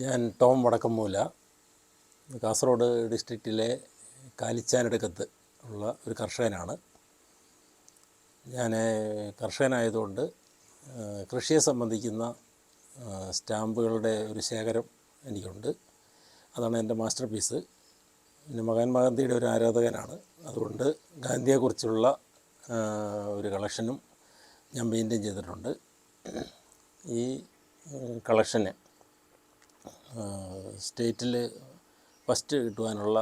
ഞാൻ ടോം വടക്കംമൂല, കാസർഗോഡ് ഡിസ്ട്രിക്റ്റിലെ കാലിച്ചാനടുക്കത്ത് ഉള്ള ഒരു കർഷകനാണ്. ഞാൻ കർഷകനായതുകൊണ്ട് കൃഷിയെ സംബന്ധിക്കുന്ന സ്റ്റാമ്പുകളുടെ ഒരു ശേഖരം എനിക്കുണ്ട്. അതാണ് എൻ്റെ മാസ്റ്റർ പീസ്. പിന്നെ മഹാത്മാഗാന്ധിയുടെ ഒരു ആരാധകനാണ്. അതുകൊണ്ട് ഗാന്ധിയെക്കുറിച്ചുള്ള ഒരു കളക്ഷനും ഞാൻ മെയിൻറ്റെയിൻ ചെയ്തിട്ടുണ്ട്. ഈ കളക്ഷന് സ്റ്റേറ്റിൽ ഫസ്റ്റ് കിട്ടുവാനുള്ള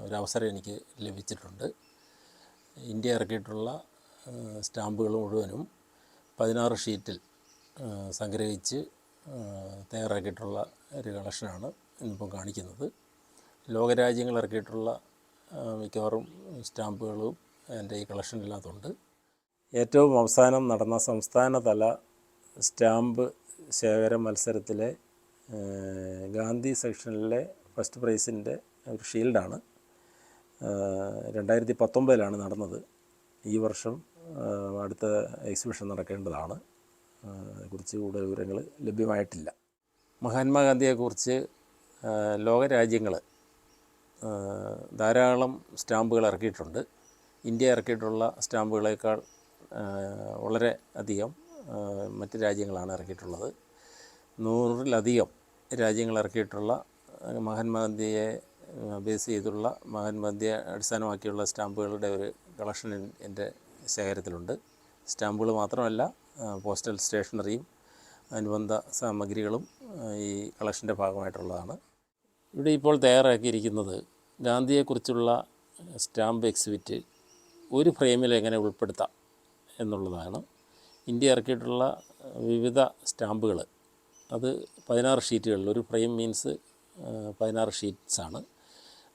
ഒരവസരം എനിക്ക് ലഭിച്ചിട്ടുണ്ട്. ഇന്ത്യ ഇറക്കിയിട്ടുള്ള സ്റ്റാമ്പുകൾ മുഴുവനും 16 ഷീറ്റിൽ സംഗ്രഹിച്ച് തയ്യാറാക്കിയിട്ടുള്ള ഒരു കളക്ഷനാണ് ഇന്നിപ്പം കാണിക്കുന്നത്. ലോകരാജ്യങ്ങൾ ഇറക്കിയിട്ടുള്ള മിക്കവാറും സ്റ്റാമ്പുകളും എൻ്റെ ഈ കളക്ഷനിനകത്തുണ്ട്. ഏറ്റവും അവസാനം നടന്ന സംസ്ഥാനതല സ്റ്റാമ്പ് ശേഖര മത്സരത്തിലെ ഗാന്ധി സെക്ഷനിലെ ഫസ്റ്റ് പ്രൈസിൻ്റെ ഒരു ഷീൽഡാണ്. 2019 നടന്നത്. ഈ വർഷം അടുത്ത എക്സിബിഷൻ നടക്കേണ്ടതാണ്. അതേക്കുറിച്ച് കൂടുതൽ വിവരങ്ങൾ ലഭ്യമായിട്ടില്ല. മഹാത്മാഗാന്ധിയെക്കുറിച്ച് ലോകരാജ്യങ്ങൾ ധാരാളം സ്റ്റാമ്പുകൾ ഇറക്കിയിട്ടുണ്ട്. ഇന്ത്യ ഇറക്കിയിട്ടുള്ള സ്റ്റാമ്പുകളേക്കാൾ വളരെ അധികം മറ്റ് രാജ്യങ്ങളാണ് ഇറക്കിയിട്ടുള്ളത്. 100-ലധികം രാജ്യങ്ങൾ ഇറക്കിയിട്ടുള്ള മഹാത്മാഗാന്ധിയെ ബേസ് ചെയ്തുള്ള മഹാത്മാഗാന്ധിയെ അടിസ്ഥാനമാക്കിയുള്ള സ്റ്റാമ്പുകളുടെ ഒരു കളക്ഷൻ എൻ്റെ ശേഖരത്തിലുണ്ട്. സ്റ്റാമ്പുകൾ മാത്രമല്ല, പോസ്റ്റൽ സ്റ്റേഷനറിയും അനുബന്ധ സാമഗ്രികളും ഈ കളക്ഷൻ്റെ ഭാഗമായിട്ടുള്ളതാണ്. ഇവിടെ ഇപ്പോൾ തയ്യാറാക്കിയിരിക്കുന്നത് ഗാന്ധിയെക്കുറിച്ചുള്ള സ്റ്റാമ്പ് എക്സിബിറ്റ് ഒരു ഫ്രെയിമിൽ എങ്ങനെ ഉൾപ്പെടുത്താം എന്നുള്ളതാണ്. ഇന്ത്യ ഇറക്കിയിട്ടുള്ള വിവിധ സ്റ്റാമ്പുകൾ അത് 16 ഷീറ്റുകളിൽ, ഒരു ഫ്രെയിം മീൻസ് 16 ഷീറ്റ്സാണ്.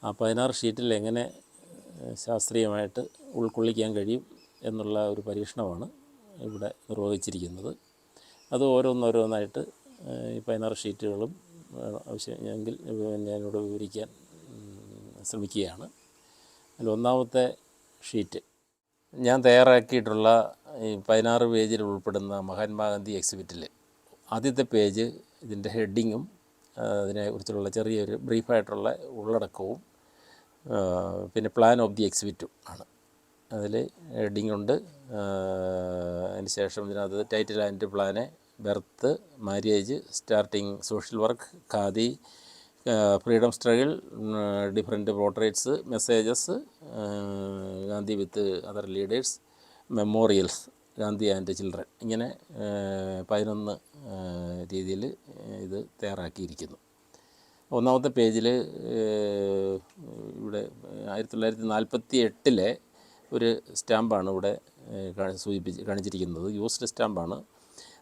ആ 16 ഷീറ്റിൽ എങ്ങനെ ശാസ്ത്രീയമായിട്ട് ഉൾക്കൊള്ളിക്കാൻ കഴിയും എന്നുള്ള ഒരു പരീക്ഷണമാണ് ഇവിടെ നിർവഹിച്ചിരിക്കുന്നത്. അത് ഓരോന്നോരോന്നായിട്ട് ഈ 16 ഷീറ്റുകളും ആവശ്യമെങ്കിൽ ഞാനിവിടെ വിവരിക്കാൻ ശ്രമിക്കുകയാണ്. അതിൽ ഒന്നാമത്തെ ഷീറ്റ് ഞാൻ തയ്യാറാക്കിയിട്ടുള്ള ഈ 16 പേജിൽ ഉൾപ്പെടുന്ന മഹാത്മാഗാന്ധി എക്സിബിറ്റിൽ ആദ്യത്തെ പേജ് ഇതിൻ്റെ ഹെഡിങ്ങും അതിനെക്കുറിച്ചുള്ള ചെറിയൊരു ബ്രീഫായിട്ടുള്ള ഉള്ളടക്കവും പിന്നെ പ്ലാൻ ഓഫ് ദി എക്സിബിറ്റും ആണ്. അതിൽ ഹെഡിങ്ങുണ്ട്. അതിന് ശേഷം ഇതിനകത്ത് title and plan, birth, marriage, starting social work, khadi, freedom struggle, different portraits, messages, Gandhi with other leaders, memorials, Gandhi and children, ഇങ്ങനെ 11 രീതിയിൽ ഇത് തയ്യാറാക്കിയിരിക്കുന്നു. ഒന്നാമത്തെ പേജിൽ ഇവിടെ 1948 ഒരു സ്റ്റാമ്പാണ് ഇവിടെ കാണിച്ചിരിക്കുന്നത്. യൂസ്ഡ് സ്റ്റാമ്പാണ്.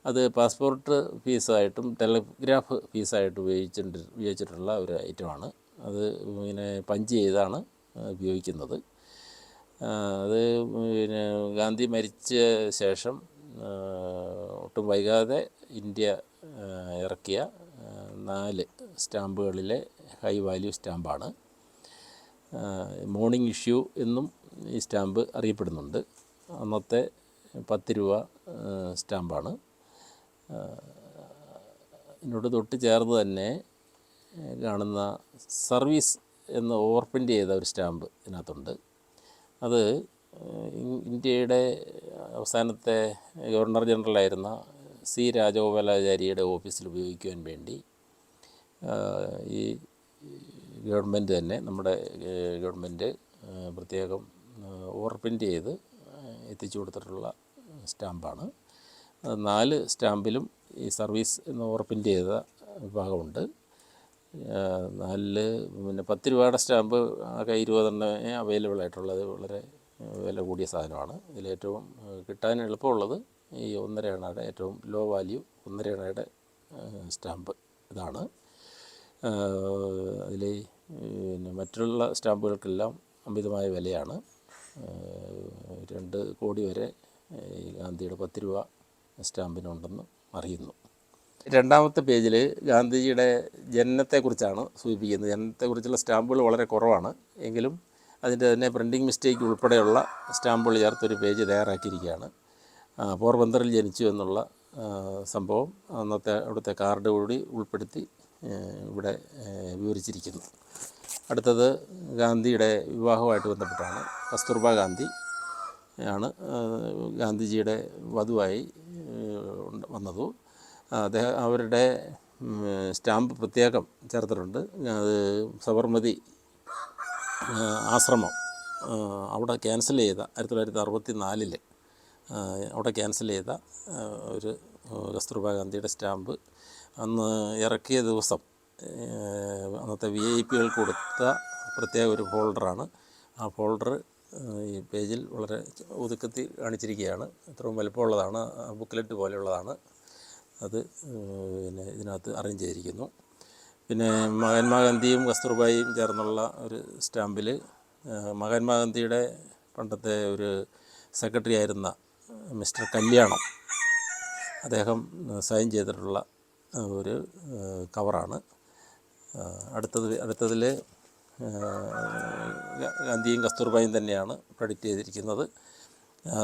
അത് പാസ്പോർട്ട് ഫീസായിട്ടും ടെലിഗ്രാഫ് ഫീസായിട്ടും ഉപയോഗിച്ചിട്ടുള്ള ഒരു ഐറ്റമാണ്. അത് ഇങ്ങനെ പഞ്ച് ചെയ്താണ് ഉപയോഗിക്കുന്നത്. അത് പിന്നെ ഗാന്ധി മരിച്ച ശേഷം ഒട്ടും വൈകാതെ ഇന്ത്യ ഇറക്കിയ 4 സ്റ്റാമ്പുകളിലെ ഹൈ വാല്യൂ സ്റ്റാമ്പാണ്. മോർണിംഗ് ഇഷ്യൂ എന്നും ഈ സ്റ്റാമ്പ് അറിയപ്പെടുന്നുണ്ട്. അന്നത്തെ 10 രൂപ സ്റ്റാമ്പാണ്. ഇതിനോട് തൊട്ട് ചേർന്ന് തന്നെ കാണുന്ന സർവീസ് എന്ന് ഓവർപ്രിൻ്റ് ചെയ്ത ഒരു സ്റ്റാമ്പ് ഇതിനകത്തുണ്ട്. അത് ഇന്ത്യയുടെ അവസാനത്തെ ഗവർണർ ജനറലായിരുന്ന സി രാജഗോപാലാചാരിയുടെ ഓഫീസിൽ ഉപയോഗിക്കുവാൻ വേണ്ടി ഈ ഗവൺമെൻറ് തന്നെ, നമ്മുടെ ഗവൺമെൻറ് പ്രത്യേകം ഓവർപ്രിൻ്റ് ചെയ്ത് എത്തിച്ചു കൊടുത്തിട്ടുള്ള സ്റ്റാമ്പാണ്. 4 സ്റ്റാമ്പിലും ഈ സർവീസ് എന്ന് ഓവർപ്രിൻ്റ് ചെയ്ത ഭാഗമുണ്ട്. 4 പിന്നെ 10 രൂപയുടെ സ്റ്റാമ്പ് ആകെ 20 അവൈലബിൾ ആയിട്ടുള്ളത്. വളരെ വില കൂടിയ സാധനമാണ്. ഇതിലേറ്റവും കിട്ടാൻ എളുപ്പമുള്ളത് ഈ 1.5 അണയുടെ ഏറ്റവും ലോ വാല്യൂ 1.5 അണയുടെ സ്റ്റാമ്പ് ഇതാണ്. അതിൽ പിന്നെ മറ്റുള്ള സ്റ്റാമ്പുകൾക്കെല്ലാം അമിതമായ വിലയാണ്. 2 കോടി വരെ ഈ ഗാന്ധിയുടെ 10 രൂപ സ്റ്റാമ്പിനുണ്ടെന്ന് അറിയുന്നു. രണ്ടാമത്തെ പേജിൽ ഗാന്ധിജിയുടെ ജനനത്തെക്കുറിച്ചാണ് സൂചിപ്പിക്കുന്നത്. ജനനത്തെക്കുറിച്ചുള്ള സ്റ്റാമ്പുകൾ വളരെ കുറവാണ്. എങ്കിലും അതിൻ്റെ തന്നെ പ്രിൻറ്റിങ് മിസ്റ്റേക്ക് ഉൾപ്പെടെയുള്ള സ്റ്റാമ്പുകൾ ചേർത്തൊരു പേജ് തയ്യാറാക്കിയിരിക്കുകയാണ്. പോർബന്തറിൽ ജനിച്ചു എന്നുള്ള സംഭവം അന്നത്തെ അവിടുത്തെ കാർഡ് കൂടി ഉൾപ്പെടുത്തി അവതരിപ്പിച്ചിരിക്കുന്നു. അടുത്തത് ഗാന്ധിയുടെ വിവാഹവുമായിട്ട് ബന്ധപ്പെട്ടാണ്. കസ്തൂർബ ഗാന്ധി ആണ് ഗാന്ധിജിയുടെ വധുവായി വന്നത്. അവരുടെ സ്റ്റാമ്പ് പ്രത്യേകം ചേർത്തിട്ടുണ്ട്. അത് സബർമതി ആശ്രമം അവിടെ ക്യാൻസൽ ചെയ്ത 1964 അവിടെ ക്യാൻസൽ ചെയ്ത ഒരു കസ്തൂർബ ഗാന്ധിയുടെ സ്റ്റാമ്പ് അന്ന് ഇറക്കിയ ദിവസം അന്നത്തെ VIP കൊടുത്ത പ്രത്യേക ഒരു ഫോൾഡറാണ്. ആ ഫോൾഡർ ഈ പേജിൽ വളരെ ഒതുക്കത്തിൽ കാണിച്ചിരിക്കുകയാണ്. ഇത്രയും വലുപ്പമുള്ളതാണ്, ബുക്ക്ലെറ്റ് പോലെയുള്ളതാണ്. അത് പിന്നെ ഇതിനകത്ത് അറേഞ്ച് ചെയ്തിരിക്കുന്നു. പിന്നെ മഹാത്മാഗാന്ധിയും കസ്തൂർബായും ചേർന്നുള്ള ഒരു സ്റ്റാമ്പിൽ മഹാത്മാഗാന്ധിയുടെ പണ്ടത്തെ ഒരു സെക്രട്ടറി ആയിരുന്ന മിസ്റ്റർ കല്യാണം അദ്ദേഹം സൈൻ ചെയ്തിട്ടുള്ള ഒരു കവറാണ്. അടുത്തതിൽ ഗാന്ധിയും കസ്തൂർബായും തന്നെയാണ് പ്രൊഡിക്റ്റ് ചെയ്തിരിക്കുന്നത്.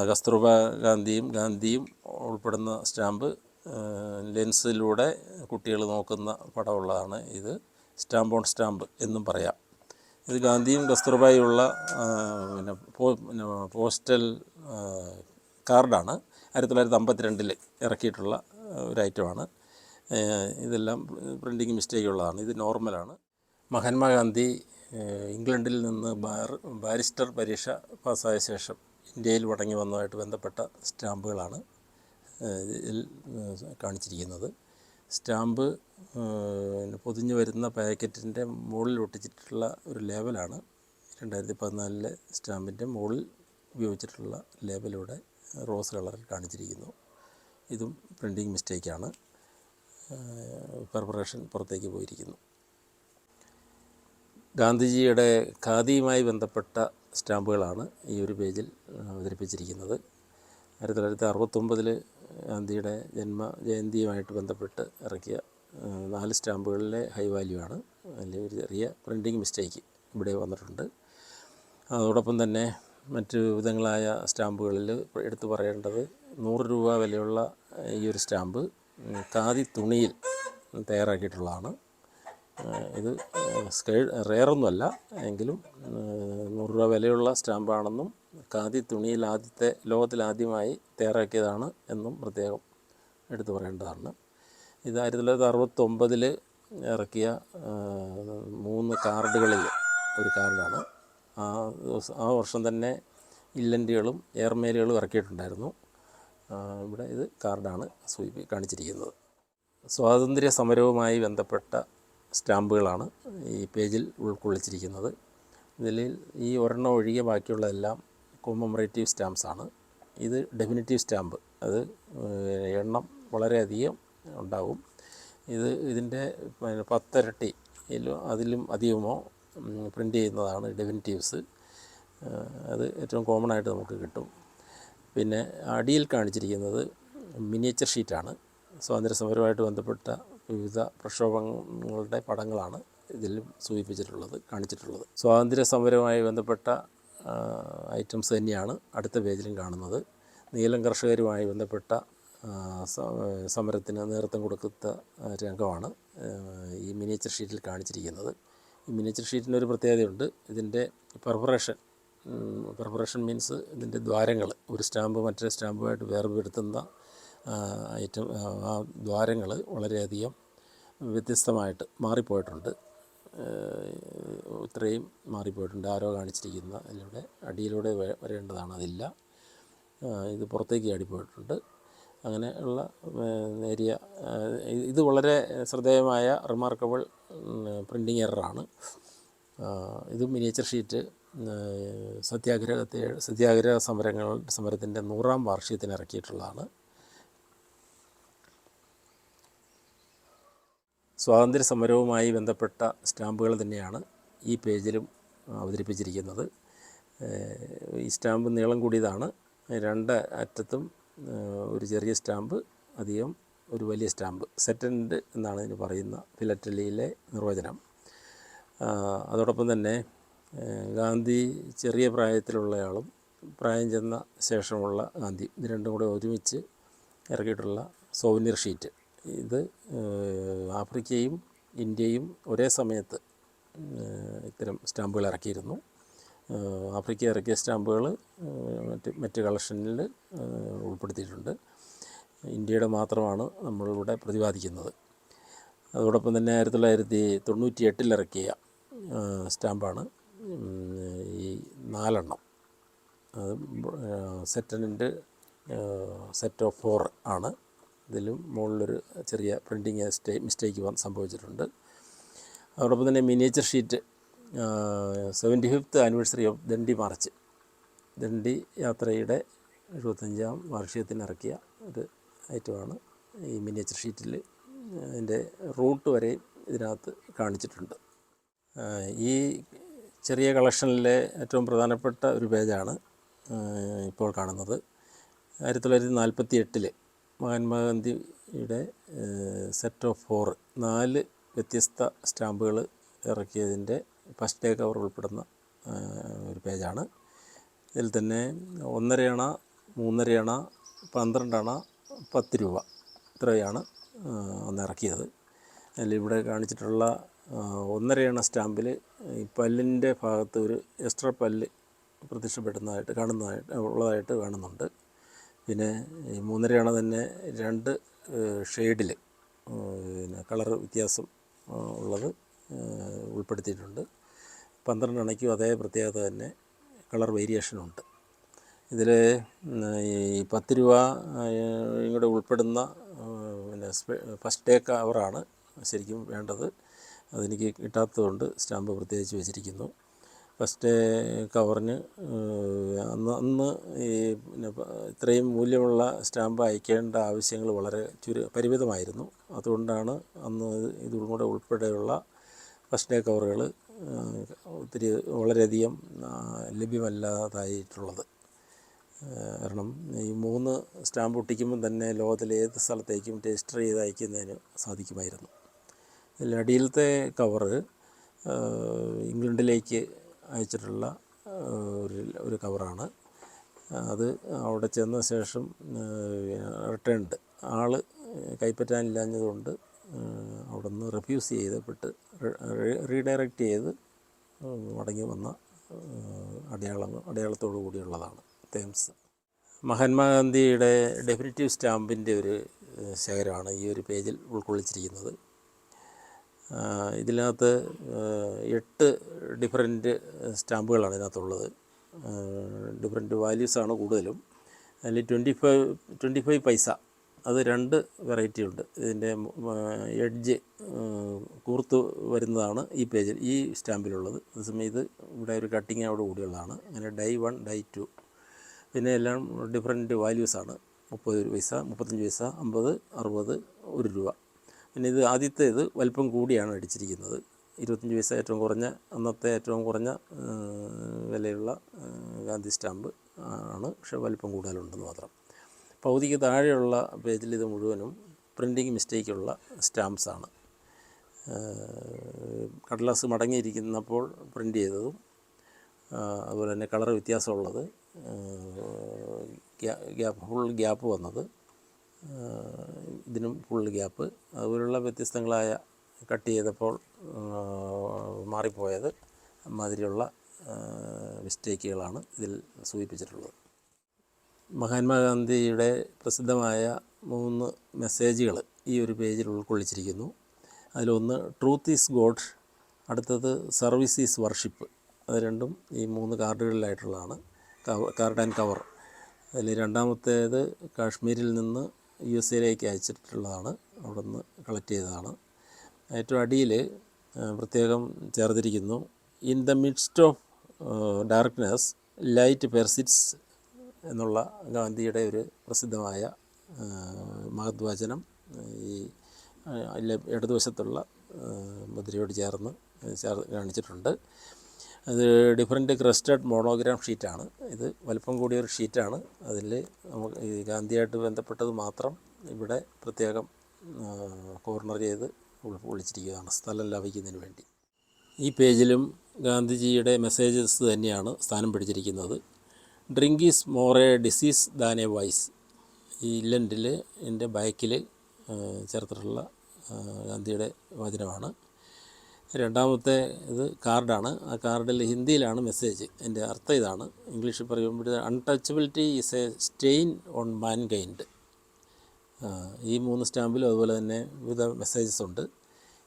കസ്തൂർബ ഗാന്ധിയും ഉൾപ്പെടുന്ന സ്റ്റാമ്പ് ലെൻസിലൂടെ കുട്ടികൾ നോക്കുന്ന പടമുള്ളതാണ്. ഇത് സ്റ്റാമ്പ് ഓൺ സ്റ്റാമ്പ് എന്നും പറയാം. ഇത് ഗാന്ധിയും കസ്തൂർബായുള്ള പിന്നെ പോസ്റ്റൽ കാർഡാണ്. 1952 ഇറക്കിയിട്ടുള്ള ഒരു ഐറ്റമാണ്. ഇതെല്ലാം പ്രിൻറ്റിങ് മിസ്റ്റേക്ക് ഉള്ളതാണ്. ഇത് നോർമലാണ്. മഹാത്മാഗാന്ധി ഇംഗ്ലണ്ടിൽ നിന്ന് ബാരിസ്റ്റർ പരീക്ഷ പാസ്സായ ശേഷം ഇന്ത്യയിൽ മടങ്ങി വന്നതുമായിട്ട് ബന്ധപ്പെട്ട സ്റ്റാമ്പുകളാണ് ഇതിൽ കാണിച്ചിരിക്കുന്നത്. സ്റ്റാമ്പ് പൊതിഞ്ഞു വരുന്ന പാക്കറ്റിൻ്റെ മുകളിൽ ഒട്ടിച്ചിട്ടുള്ള ഒരു ലേബലാണ് 2014 സ്റ്റാമ്പിൻ്റെ മുകളിൽ ഉപയോഗിച്ചിട്ടുള്ള ലേബലിലൂടെ റോസ് കളറിൽ കാണിച്ചിരിക്കുന്നു. ഇതും പ്രിൻറ്റിങ് മിസ്റ്റേക്കാണ്. പെർഫറേഷൻ പുറത്തേക്ക് പോയിരിക്കുന്നു. ഗാന്ധിജിയുടെ ഖാദിയുമായി ബന്ധപ്പെട്ട സ്റ്റാമ്പുകളാണ് ഈ ഒരു പേജിൽ അവതരിപ്പിച്ചിരിക്കുന്നത്. 1969 ഗാന്ധിയുടെ ജയന്തിയുമായിട്ട് ബന്ധപ്പെട്ട് ഇറക്കിയ 4 സ്റ്റാമ്പുകളിലെ ഹൈ വാല്യൂ ആണ്. അതിൽ ഒരു ചെറിയ പ്രിൻറ്റിങ് മിസ്റ്റേക്ക് ഇവിടെ വന്നിട്ടുണ്ട്. അതോടൊപ്പം തന്നെ മറ്റ് വിധങ്ങളായ സ്റ്റാമ്പുകളിൽ എടുത്തു പറയേണ്ടത് 100 രൂപ വിലയുള്ള ഈ ഒരു സ്റ്റാമ്പ് ഖാദി തുണിയിൽ തയ്യാറാക്കിയിട്ടുള്ളതാണ്. ഇത് റെയറൊന്നുമല്ല, എങ്കിലും 100 രൂപ വിലയുള്ള സ്റ്റാമ്പാണെന്നും ഖാദി തുണിയിൽ ലോകത്തിലാദ്യമായി തയ്യാറാക്കിയതാണ് എന്നും പ്രത്യേകം എടുത്തു പറയേണ്ടതാണ്. ഇത് 1969 ഇറക്കിയ 3 കാർഡുകളിൽ ഒരു കാർഡാണ്. ആ വർഷം തന്നെ ഇല്ലൻറ്റുകളും എയർമെയിലുകളും ഇറക്കിയിട്ടുണ്ടായിരുന്നു. ഇവിടെ ഇത് കാർഡാണ് കാണിച്ചിരിക്കുന്നത്. സ്വാതന്ത്ര്യ സമരവുമായി ബന്ധപ്പെട്ട സ്റ്റാമ്പുകളാണ് ഈ പേജിൽ ഉൾക്കൊള്ളിച്ചിരിക്കുന്നത്. ഇതിൽ ഈ ഒരെണ്ണം ഒഴികെ ബാക്കിയുള്ളതെല്ലാം കൊമമറേറ്റീവ് സ്റ്റാമ്പ്സാണ്. ഇത് ഡെഫിനിറ്റീവ് സ്റ്റാമ്പ്, അത് എണ്ണം വളരെയധികം ഉണ്ടാകും. ഇതിൻ്റെ 10 ഇരട്ടി അതിലും അധികമോ പ്രിൻ്റ് ചെയ്യുന്നതാണ് ഡെഫിനിറ്റീവ്സ്. അത് ഏറ്റവും കോമൺ ആയിട്ട് നമുക്ക് കിട്ടും. പിന്നെ അടിയിൽ കാണിച്ചിരിക്കുന്നത് മിനിയേച്ചർ ഷീറ്റാണ്. സ്വാതന്ത്ര്യ സമരവുമായിട്ട് ബന്ധപ്പെട്ട വിവിധ പ്രക്ഷോഭങ്ങളുടെ പടങ്ങളാണ് ഇതിലും കാണിച്ചിട്ടുള്ളത്. സ്വാതന്ത്ര്യ സമരവുമായി ബന്ധപ്പെട്ട ഐറ്റംസ് തന്നെയാണ് അടുത്ത പേജിലും കാണുന്നത്. നീലം കർഷകരുമായി ബന്ധപ്പെട്ട സമരത്തിന് നേതൃത്വം കൊടുക്കുന്ന രംഗമാണ് ഈ മിനിയേച്ചർ ഷീറ്റിൽ കാണിച്ചിരിക്കുന്നത്. ഈ മിനിയേച്ചർ ഷീറ്റിനൊരു പ്രത്യേകതയുണ്ട്. ഇതിൻ്റെ പെർഫറേഷൻ മീൻസ് ഇതിൻ്റെ ദ്വാരങ്ങൾ, ഒരു സ്റ്റാമ്പ് മറ്റൊരു സ്റ്റാമ്പുമായിട്ട് വേർപെടുത്തുന്ന ആ ദ്വാരങ്ങൾ വളരെയധികം വ്യത്യസ്തമായിട്ട് മാറിപ്പോയിട്ടുണ്ട്. ഇത്രയും മാറിപ്പോയിട്ടുണ്ട്. ആരോ കാണിച്ചിരിക്കുന്ന അതിലൂടെ അടിയിലൂടെ വരേണ്ടതാണ്, അതില്ല. ഇത് പുറത്തേക്ക് ചാടിപ്പോയിട്ടുണ്ട്. അങ്ങനെ ഉള്ള നേരിയ ഇത് വളരെ ശ്രദ്ധേയമായ റിമാർക്കബിൾ പ്രിൻറ്റിങ് എററാണ്. ഇത് മിനിയേച്ചർ ഷീറ്റ് സത്യാഗ്രഹ സമരത്തിൻ്റെ 100ാം വാർഷികത്തിന് ഇറക്കിയിട്ടുള്ളതാണ്. സ്വാതന്ത്ര്യ സമരവുമായി ബന്ധപ്പെട്ട സ്റ്റാമ്പുകൾ തന്നെയാണ് ഈ പേജിലും അവതരിപ്പിച്ചിരിക്കുന്നത്. ഈ സ്റ്റാമ്പ് നീളം കൂടിയതാണ്. 2 അറ്റത്തും ഒരു ചെറിയ സ്റ്റാമ്പ്, അധികം ഒരു വലിയ സ്റ്റാമ്പ്. സെറ്റൻഡ് എന്നാണ് ഇതിന് പറയുന്ന ഫിലറ്റലിയിലെ നിർവചനം. അതോടൊപ്പം തന്നെ ഗാന്ധി ചെറിയ പ്രായത്തിലുള്ളയാളും പ്രായം ചെന്ന ശേഷമുള്ള ഗാന്ധി, ഇത് രണ്ടും കൂടെ ഒരുമിച്ച് ഇറക്കിയിട്ടുള്ള സോവനീർ ഷീറ്റ്. ഇത് ആഫ്രിക്കയും ഇന്ത്യയും ഒരേ സമയത്ത് ഇത്തരം സ്റ്റാമ്പുകൾ ഇറക്കിയിരുന്നു. ആഫ്രിക്ക ഇറക്കിയ സ്റ്റാമ്പുകൾ മറ്റ് കളക്ഷനിൽ ഉൾപ്പെടുത്തിയിട്ടുണ്ട്. ഇന്ത്യയുടെ മാത്രമാണ് നമ്മളിവിടെ പ്രതിപാദിക്കുന്നത്. അതോടൊപ്പം തന്നെ 1998 ഇറക്കിയ സ്റ്റാമ്പാണ് ഈ 4 അത് സെറ്റനിൻ്റെ സെറ്റ് ഓഫ് 4 ആണ്. ഇതിലും മുകളിലൊരു ചെറിയ പ്രിൻറ്റിങ് മിസ്റ്റേക്ക് സംഭവിച്ചിട്ടുണ്ട്. അതോടൊപ്പം തന്നെ miniature sheet 75th anniversary of Dandi March, Dandi യാത്രയുടെ 75ാം വാർഷികത്തിന് ഇറക്കിയ ഒരു ഐറ്റമാണ്. ഈ മിനിയേച്ചർ ഷീറ്റിൽ അതിൻ്റെ റൂട്ട് വരെ ഇതിനകത്ത് കാണിച്ചിട്ടുണ്ട്. ഈ ചെറിയ കളക്ഷനിലെ ഏറ്റവും പ്രധാനപ്പെട്ട ഒരു പേജാണ് ഇപ്പോൾ കാണുന്നത്. 1948 മഹാത്മാഗാന്ധിയുടെ സെറ്റ് ഓഫ് 4 വ്യത്യസ്ത സ്റ്റാമ്പുകൾ ഇറക്കിയതിൻ്റെ ഫസ്റ്റ് ഡേ കവർ ഉൾപ്പെടുന്ന ഒരു പേജാണ്. ഇതിൽ തന്നെ 1.5 അണ, 3.5 അണ, 12 അണ, 10 രൂപ ഇത്രയാണ് അന്ന് ഇറക്കിയത്. അതിലിവിടെ കാണിച്ചിട്ടുള്ള 1.5 അണ സ്റ്റാമ്പിൽ ഈ പല്ലിൻ്റെ ഭാഗത്ത് ഒരു എക്സ്ട്രാ പല്ല് പ്രത്യക്ഷപ്പെടുന്നതായിട്ട് ഉള്ളതായിട്ട് കാണുന്നുണ്ട്. പിന്നെ ഈ 3.5 അണ തന്നെ 2 ഷെയ്ഡിൽ പിന്നെ കളർ വ്യത്യാസം ഉള്ളത് ഉൾപ്പെടുത്തിയിട്ടുണ്ട്. 12 അണയ്ക്കും അതേ പ്രത്യേകത തന്നെ, കളർ വേരിയേഷനുണ്ട്. ഇതിൽ ഈ 10 രൂപ കൂടെ ഉൾപ്പെടുന്ന പിന്നെ ഫസ്റ്റ് ഡേ കവറാണ് ശരിക്കും വേണ്ടത്. അതെനിക്ക് കിട്ടാത്തതുകൊണ്ട് സ്റ്റാമ്പ് പ്രത്യേകിച്ച് വെച്ചിരിക്കുന്നു. ഫസ്റ്റ് കവറിന് അന്ന് ഈ പിന്നെ ഇത്രയും മൂല്യമുള്ള സ്റ്റാമ്പ് അയക്കേണ്ട ആവശ്യങ്ങൾ വളരെ പരിമിതമായിരുന്നു. അതുകൊണ്ടാണ് അന്ന് ഇതും കൂടെ ഉൾപ്പെടെയുള്ള ഫസ്റ്റ് ഡേ കവറുകൾ വളരെയധികം ലഭ്യമല്ലാതായിട്ടുള്ളത്. കാരണം ഈ 3 സ്റ്റാമ്പ് ഒട്ടിക്കുമ്പം തന്നെ ലോകത്തിലെ ഏത് സ്ഥലത്തേക്കും രജിസ്റ്റർ ചെയ്ത് അയക്കുന്നതിന് സാധിക്കുമായിരുന്നു. ഇതിലടിയിലത്തെ കവറ് ഇംഗ്ലണ്ടിലേക്ക് അയച്ചിട്ടുള്ള ഒരു കവറാണ്. അത് അവിടെ ചെന്ന ശേഷം റിട്ടേൺഡ് ആൾ കൈപ്പറ്റാനില്ലാഞ്ഞതുകൊണ്ട് അവിടെ നിന്ന് റിഫ്യൂസ് ചെയ്തപ്പെട്ട് റീഡയറക്റ്റ് ചെയ്ത് മടങ്ങി വന്ന അടയാളത്തോടു കൂടിയുള്ളതാണ് തേംസ്. മഹാത്മാഗാന്ധിയുടെ ഡെഫിനിറ്റീവ് സ്റ്റാമ്പിൻ്റെ ഒരു ശേഖരമാണ് ഈ ഒരു പേജിൽ ഉൾക്കൊള്ളിച്ചിരിക്കുന്നത്. ഇതിനകത്ത് 8 ഡിഫറൻറ്റ് സ്റ്റാമ്പുകളാണ് ഇതിനകത്തുള്ളത്. ഡിഫറൻറ്റ് വാല്യൂസാണ് കൂടുതലും. അതിൽ 25 പൈസ അത് 2 വെറൈറ്റി ഉണ്ട്. ഇതിൻ്റെ എഡ്ജ് കൂർത്ത് വരുന്നതാണ് ഈ പേജിൽ ഈ സ്റ്റാമ്പിലുള്ളത്. അതേസമയം ഇത് ഇവിടെ ഒരു കട്ടിങ്ങോട് കൂടിയുള്ളതാണ്. അങ്ങനെ ഡൈ 1, ഡൈ 2, പിന്നെ എല്ലാം ഡിഫറൻറ്റ് വാല്യൂസാണ്. 30 പൈസ, 35 പൈസ, 50, 60, 1 രൂപ. പിന്നെ ഇത് ആദ്യത്തേത് വലിപ്പം കൂടിയാണ് അടിച്ചിരിക്കുന്നത്. 25 പൈസ ഏറ്റവും കുറഞ്ഞ, അന്നത്തെ ഏറ്റവും കുറഞ്ഞ വിലയുള്ള ഗാന്ധി സ്റ്റാമ്പ് ആണ്. പക്ഷേ വലിപ്പം കൂടുതലുണ്ടെന്ന് മാത്രം. പകുതിക്ക് താഴെയുള്ള പേജിൽ ഇത് മുഴുവനും പ്രിൻറ്റിങ് മിസ്റ്റേക്കുള്ള സ്റ്റാമ്പ്സാണ്. കടലാസ് മടങ്ങിയിരിക്കുന്നപ്പോൾ പ്രിൻ്റ് ചെയ്തതും അതുപോലെ തന്നെ കളർ വ്യത്യാസമുള്ളത്, ഫുൾ ഗ്യാപ്പ് വന്നത്, ഇതിനും ഫുൾ ഗ്യാപ്പ്, അതുപോലുള്ള വ്യത്യസ്തങ്ങളായ കട്ട് ചെയ്തപ്പോൾ മാറിപ്പോയത് മാതിരിയുള്ള മിസ്റ്റേക്കുകളാണ് ഇതിൽ സൂചിപ്പിച്ചിട്ടുള്ളത്. മഹാത്മാഗാന്ധിയുടെ പ്രസിദ്ധമായ 3 മെസ്സേജുകൾ ഈ ഒരു പേജിൽ ഉൾക്കൊള്ളിച്ചിരിക്കുന്നു. അതിലൊന്ന് ട്രൂത്ത് ഈസ് ഗോഡ്, അടുത്തത് സർവീസ് ഈസ് വർഷിപ്പ്. അത് രണ്ടും ഈ 3 കാർഡുകളിലായിട്ടുള്ളതാണ്, കാർഡ് ആൻഡ് കവർ. അതിൽ രണ്ടാമത്തേത് കാശ്മീരിൽ നിന്ന് USA അയച്ചിട്ടുള്ളതാണ്, അവിടെ നിന്ന് കളക്ട് ചെയ്തതാണ്. ഏറ്റവും അടിയിൽ പ്രത്യേകം ചേർത്തിരിക്കുന്നു, in the midst of darkness light persists എന്നുള്ള ഗാന്ധിയുടെ ഒരു പ്രസിദ്ധമായ മഹത്വചനം ഈ ഇടതുവശത്തുള്ള മുദ്രയോട് ചേർന്ന് കാണിച്ചിട്ടുണ്ട്. അത് ഡിഫറൻറ്റ് ക്രസ്റ്റഡ് മോണോഗ്രാം ഷീറ്റാണ്. ഇത് വലിപ്പം കൂടിയൊരു ഷീറ്റാണ്. അതിൽ നമുക്ക് ഈ ഗാന്ധിയായിട്ട് ബന്ധപ്പെട്ടത് മാത്രം ഇവിടെ പ്രത്യേകം കോർണർ ചെയ്ത് വിളിച്ചിരിക്കുകയാണ് സ്ഥലം ലഭിക്കുന്നതിന് വേണ്ടി. ഈ പേജിലും ഗാന്ധിജിയുടെ മെസ്സേജസ് തന്നെയാണ് സ്ഥാനം പിടിച്ചിരിക്കുന്നത്. Drink is more a disease than a vice. ഈ ഇല്ലൻറ്റിൽ എൻ്റെ ബാക്കിൽ ചേർത്തിട്ടുള്ള ഗാന്ധിയുടെ വചനമാണ്. രണ്ടാമത്തെ ഇത് കാർഡാണ്. ആ കാർഡിൽ ഹിന്ദിയിലാണ് മെസ്സേജ്. എൻ്റെ അർത്ഥം ഇതാണ്. ഇംഗ്ലീഷിൽ പറയുമ്പോൾ untouchability is a stain on mankind. ഈ 3 സ്റ്റാമ്പിലും അതുപോലെ തന്നെ വിവിധ മെസ്സേജസ് ഉണ്ട്.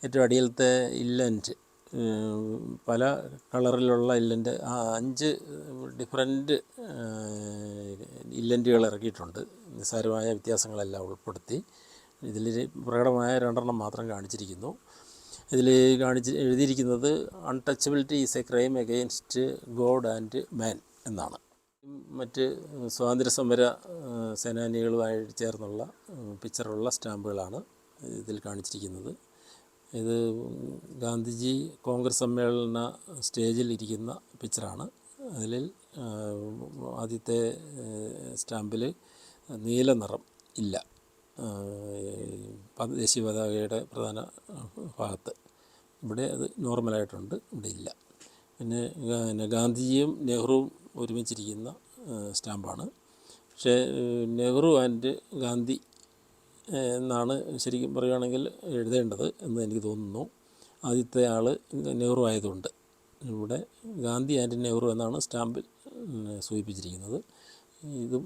ഏറ്റവും അടിയിലത്തെ ഇല്ലൻറ്റ്, പല കളറിലുള്ള ഇല്ലൻ്റ്, 5 ഡിഫറൻറ്റ് ഇല്ലൻറ്റുകൾ ഇറക്കിയിട്ടുണ്ട്. നിസ്സാരമായ വ്യത്യാസങ്ങളെല്ലാം ഉൾപ്പെടുത്തി. ഇതിൽ പ്രകടമായ 2 മാത്രം കാണിച്ചിരിക്കുന്നു. ഇതിൽ എഴുതിയിരിക്കുന്നത് untouchability is a crime against God and man എന്നാണ്. മറ്റ് സ്വാതന്ത്ര്യ സമര സേനാനികളുമായി ചേർന്നുള്ള പിക്ചറുള്ള സ്റ്റാമ്പുകളാണ് ഇതിൽ കാണിച്ചിരിക്കുന്നത്. ഇത് ഗാന്ധിജി കോൺഗ്രസ് സമ്മേളന സ്റ്റേജിൽ ഇരിക്കുന്ന പിക്ചറാണ്. അതിൽ ആദ്യത്തെ സ്റ്റാമ്പിൽ നീല നിറം ഇല്ല, ദേശീയ പതാകയുടെ പ്രധാന ഭാഗത്ത്. ഇവിടെ അത് നോർമലായിട്ടുണ്ട്, ഇവിടെ ഇല്ല. പിന്നെ ഗാന്ധിജിയും നെഹ്റുവും ഒരുമിച്ചിരിക്കുന്ന സ്റ്റാമ്പാണ്. പക്ഷേ നെഹ്റു ആൻഡ് ഗാന്ധി എന്നാണ് ശരിക്കും പറയുകയാണെങ്കിൽ എഴുതേണ്ടത് എന്ന് എനിക്ക് തോന്നുന്നു. ആദ്യത്തെ ആൾ നെഹ്റു ആയതുകൊണ്ട് ഇവിടെ ഗാന്ധി ആൻഡ് നെഹ്റു എന്നാണ് സ്റ്റാമ്പിൽ സൂചിപ്പിച്ചിരിക്കുന്നത്. ഇതും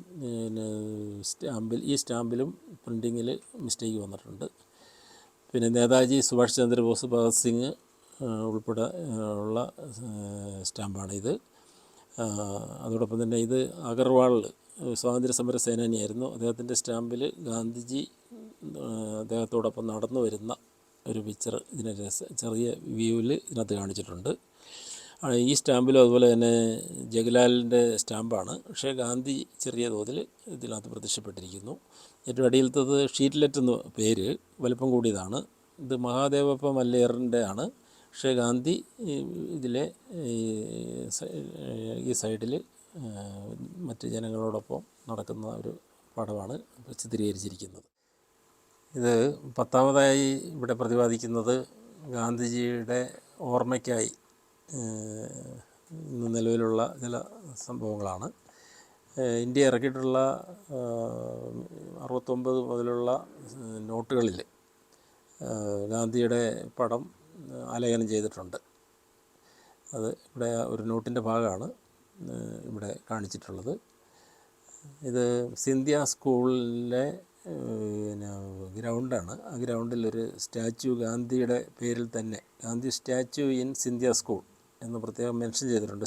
ഈ സ്റ്റാമ്പിലും പ്രിൻറ്റിങ്ങിൽ മിസ്റ്റേക്ക് വന്നിട്ടുണ്ട്. പിന്നെ നേതാജി സുഭാഷ് ചന്ദ്രബോസ്, ഭഗത് സിംഗ് ഉൾപ്പെടെ ഉള്ള സ്റ്റാമ്പാണിത്. അതോടൊപ്പം തന്നെ ഇത് അഗർവാൾ സ്വാതന്ത്ര്യ സമര സേനാനിയായിരുന്നു. അദ്ദേഹത്തിൻ്റെ സ്റ്റാമ്പിൽ ഗാന്ധിജി അദ്ദേഹത്തോടൊപ്പം നടന്നു വരുന്ന ഒരു പിക്ചർ ഇതിനെ ചെറിയ വ്യൂവിൽ ഇതിനകത്ത് കാണിച്ചിട്ടുണ്ട്. ഈ സ്റ്റാമ്പിലും അതുപോലെ തന്നെ ജഗ്ലാലിൻ്റെ സ്റ്റാമ്പാണ്. പക്ഷേ ഗാന്ധി ചെറിയ തോതിൽ ഇതിനകത്ത് പ്രത്യക്ഷപ്പെട്ടിരിക്കുന്നു. ഏറ്റവും അടിയിലത്തത് ഷീറ്റ്ലെറ്റ് എന്ന പേര് വലിപ്പം കൂടിയതാണ്. ഇത് മഹാദേവപ്പ മല്ലേറിൻ്റെ ആണ്. പക്ഷേ ഗാന്ധി ഇതിലെ ഈ സൈഡിൽ മറ്റ് ജനങ്ങളോടൊപ്പം നടക്കുന്ന ഒരു പടമാണ് ചിത്രീകരിച്ചിരിക്കുന്നത്. ഇത് 10ാമതായി ഇവിടെ പ്രതിപാദിക്കുന്നത് ഗാന്ധിജിയുടെ ഓർമ്മയ്ക്കായി ഇന്ന് നിലവിലുള്ള ചില സംഭവങ്ങളാണ്. ഇന്ത്യ ഇറക്കിയിട്ടുള്ള 69 മുതലുള്ള നോട്ടുകളിൽ ഗാന്ധിയുടെ പടം ആലേഖനം ചെയ്തിട്ടുണ്ട്. അത് ഇവിടെ ഒരു നോട്ടിൻ്റെ ഭാഗമാണ് ഇവിടെ കാണിച്ചിട്ടുള്ളത്. ഇത് സിന്ധ്യ സ്കൂളിലെ പിന്നെ ഗ്രൗണ്ടാണ്. ആ ഗ്രൗണ്ടിലൊരു സ്റ്റാച്യു ഗാന്ധിയുടെ പേരിൽ തന്നെ, Gandhi statue in Scindia school എന്ന് പ്രത്യേകം മെൻഷൻ ചെയ്തിട്ടുണ്ട്.